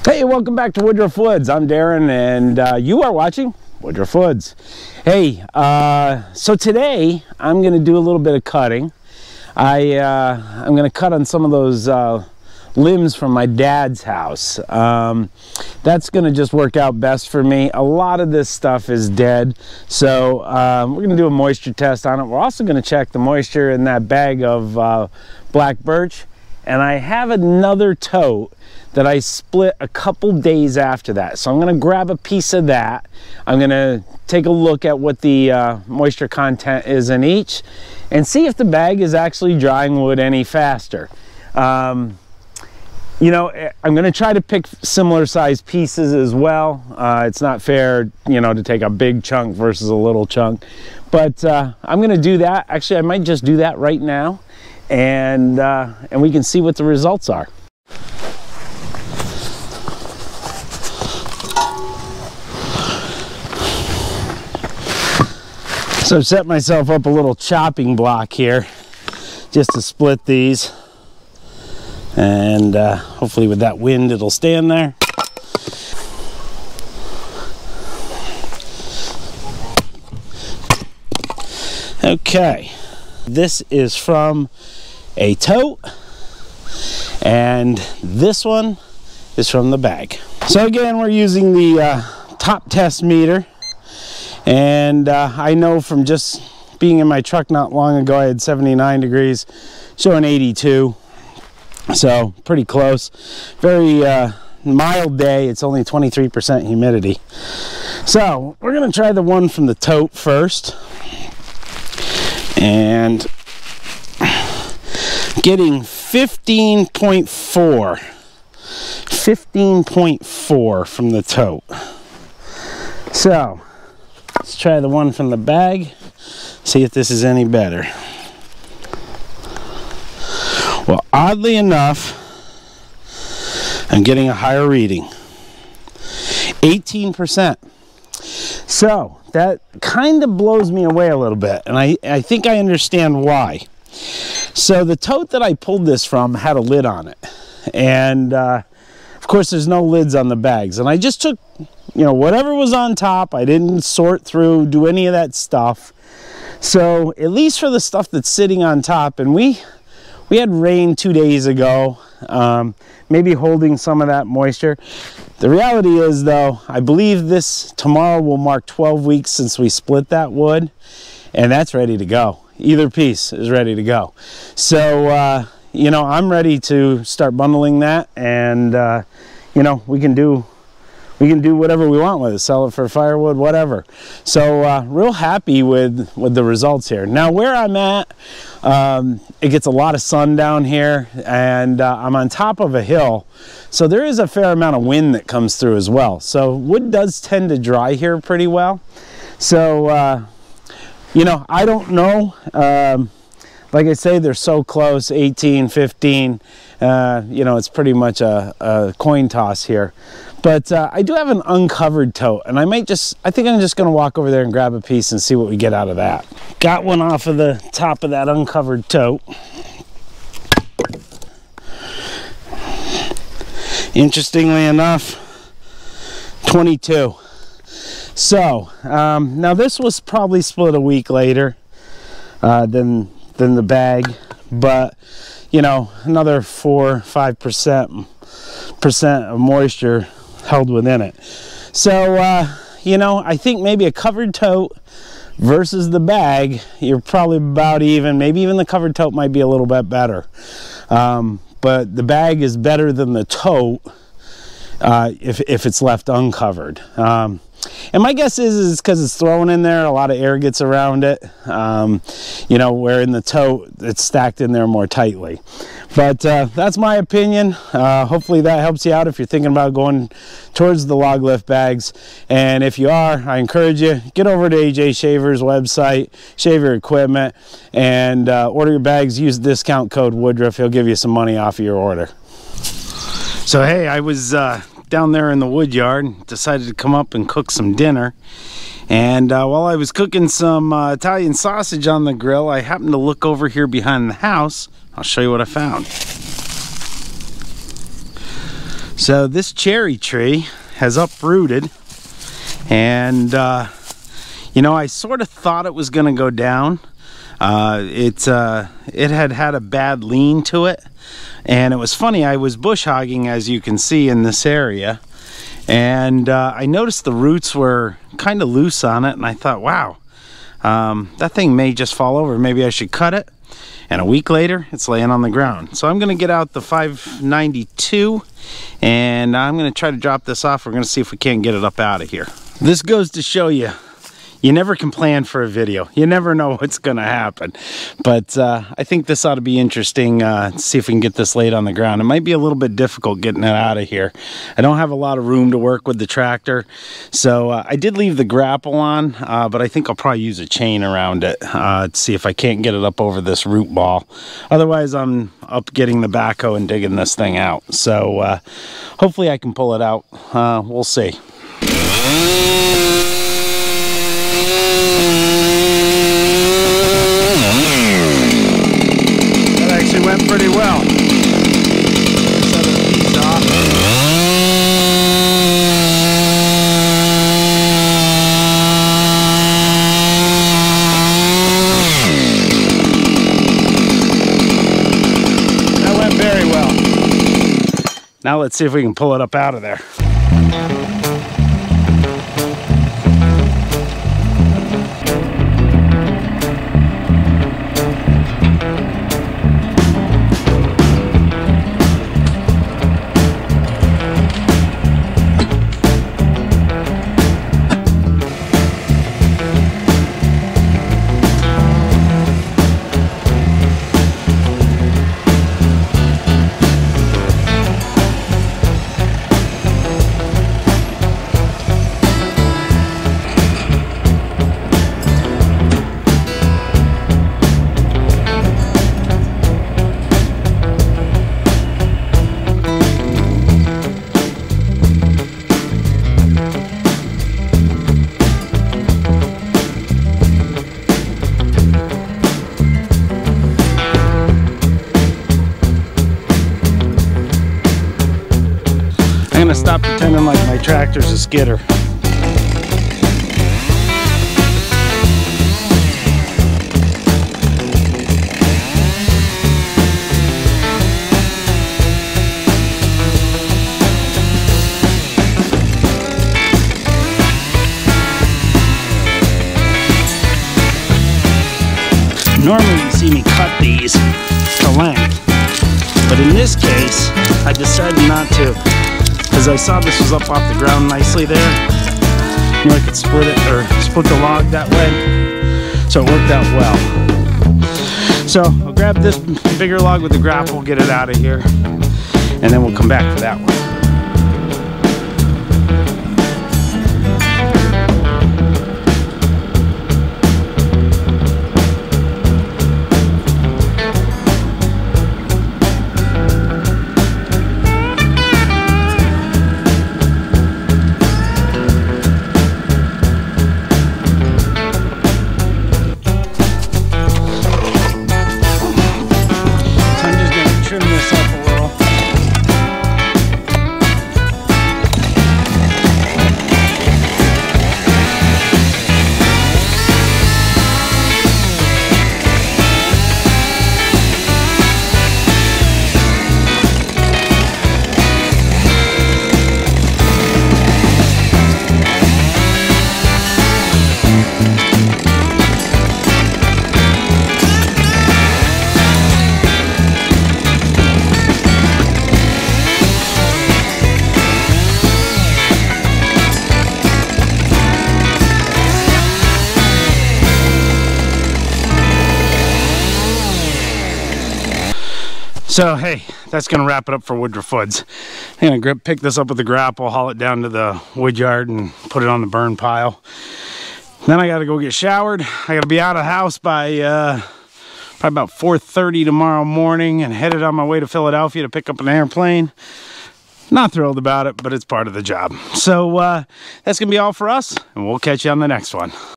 Hey, welcome back to Woodruff Woods. I'm Darren, and you are watching Woodruff Woods. Hey, so today I'm going to do a little bit of cutting. I'm going to cut on some of those limbs from my dad's house. That's going to just work out best for me. A lot of this stuff is dead, so we're going to do a moisture test on it. We're also going to check the moisture in that bag of black birch, and I have another tote that I split a couple days after that. So I'm gonna grab a piece of that. I'm gonna take a look at what the moisture content is in each and see if the bag is actually drying wood any faster. You know, I'm gonna try to pick similar sized pieces as well. It's not fair, you know, to take a big chunk versus a little chunk, but I'm gonna do that. Actually, I might just do that right now, and we can see what the results are. So I've set myself up a little chopping block here just to split these, and hopefully with that wind it'll stand there. Okay, this is from a tote, and this one is from the bag. So again, we're using the top test meter. And I know from just being in my truck not long ago, I had 79 degrees, showing 82. So pretty close. Very mild day. It's only 23% humidity. So we're going to try the one from the tote first. And getting 15.4. 15.4 from the tote. So let's try the one from the bag, see if this is any better. Well, oddly enough, I'm getting a higher reading, 18%. So that kind of blows me away a little bit, and I think I understand why. So the tote that I pulled this from had a lid on it, and of course there's no lids on the bags, and I just took, you know, whatever was on top. I didn't sort through, do any of that stuff. So at least for the stuff that's sitting on top, and we had rain 2 days ago, maybe holding some of that moisture. The reality is though, I believe this tomorrow will mark 12 weeks since we split that wood, and that's ready to go. Either piece is ready to go. So you know, I'm ready to start bundling that, and you know, we can do whatever we want with it, sell it for firewood, whatever. So real happy with the results here. Now where I'm at, it gets a lot of sun down here, and I'm on top of a hill, so there is a fair amount of wind that comes through as well. So wood does tend to dry here pretty well. So you know, I don't know. Like I say, they're so close, 18, 15. You know, it's pretty much a coin toss here. But I do have an uncovered tote, and I think I'm just gonna walk over there and grab a piece and see what we get out of that. Got one off of the top of that uncovered tote. Interestingly enough, 22. So, now this was probably split a week later than the bag, but you know, another 4-5% of moisture held within it. So you know, I think maybe a covered tote versus the bag, you're probably about even. Maybe even the covered tote might be a little bit better, but the bag is better than the tote if it's left uncovered. And my guess is because it's thrown in there, a lot of air gets around it, you know, where in the tote it's stacked in there more tightly. But that's my opinion. Hopefully that helps you out if you're thinking about going towards the log lift bags. And if you are, I encourage you, get over to AJ Shaver's website, shave your equipment, and order your bags. Use the discount code Woodruff. He'll give you some money off of your order. So hey, I was down there in the wood yard, decided to come up and cook some dinner. And while I was cooking some Italian sausage on the grill, I happened to look over here behind the house. I'll show you what I found. So this cherry tree has uprooted, and you know, I sort of thought it was going to go down. It had a bad lean to it, and it was funny, I was bush hogging, as you can see, in this area, and I noticed the roots were kind of loose on it, and I thought, wow, that thing may just fall over, maybe I should cut it. And a week later, it's laying on the ground. So I'm going to get out the 592, and I'm going to try to drop this off. We're going to see if we can't get it up out of here. This goes to show you, you never can plan for a video. You never know what's going to happen. But I think this ought to be interesting. See if we can get this laid on the ground. It might be a little bit difficult getting it out of here. I don't have a lot of room to work with the tractor. So I did leave the grapple on, but I think I'll probably use a chain around it to see if I can't get it up over this root ball. Otherwise, I'm up getting the backhoe and digging this thing out. So hopefully I can pull it out. We'll see. Went pretty well. Set the piece off. That went very well. Now let's see if we can pull it up out of there. I'm gonna stop pretending like my tractor's a skidder. Normally you see me cut these to length, but in this case I decided not to, because I saw this was up off the ground nicely there. You know, I could split it, or split the log that way, so it worked out well. So I'll grab this bigger log with the grapple, get it out of here, and then we'll come back for that one. So hey, that's gonna wrap it up for Woodruff Woods. I'm gonna pick this up with the grapple, haul it down to the wood yard and put it on the burn pile. Then I gotta go get showered. I gotta be out of the house by probably about 4:30 tomorrow morning, and headed on my way to Philadelphia to pick up an airplane. Not thrilled about it, but it's part of the job. So that's gonna be all for us, and we'll catch you on the next one.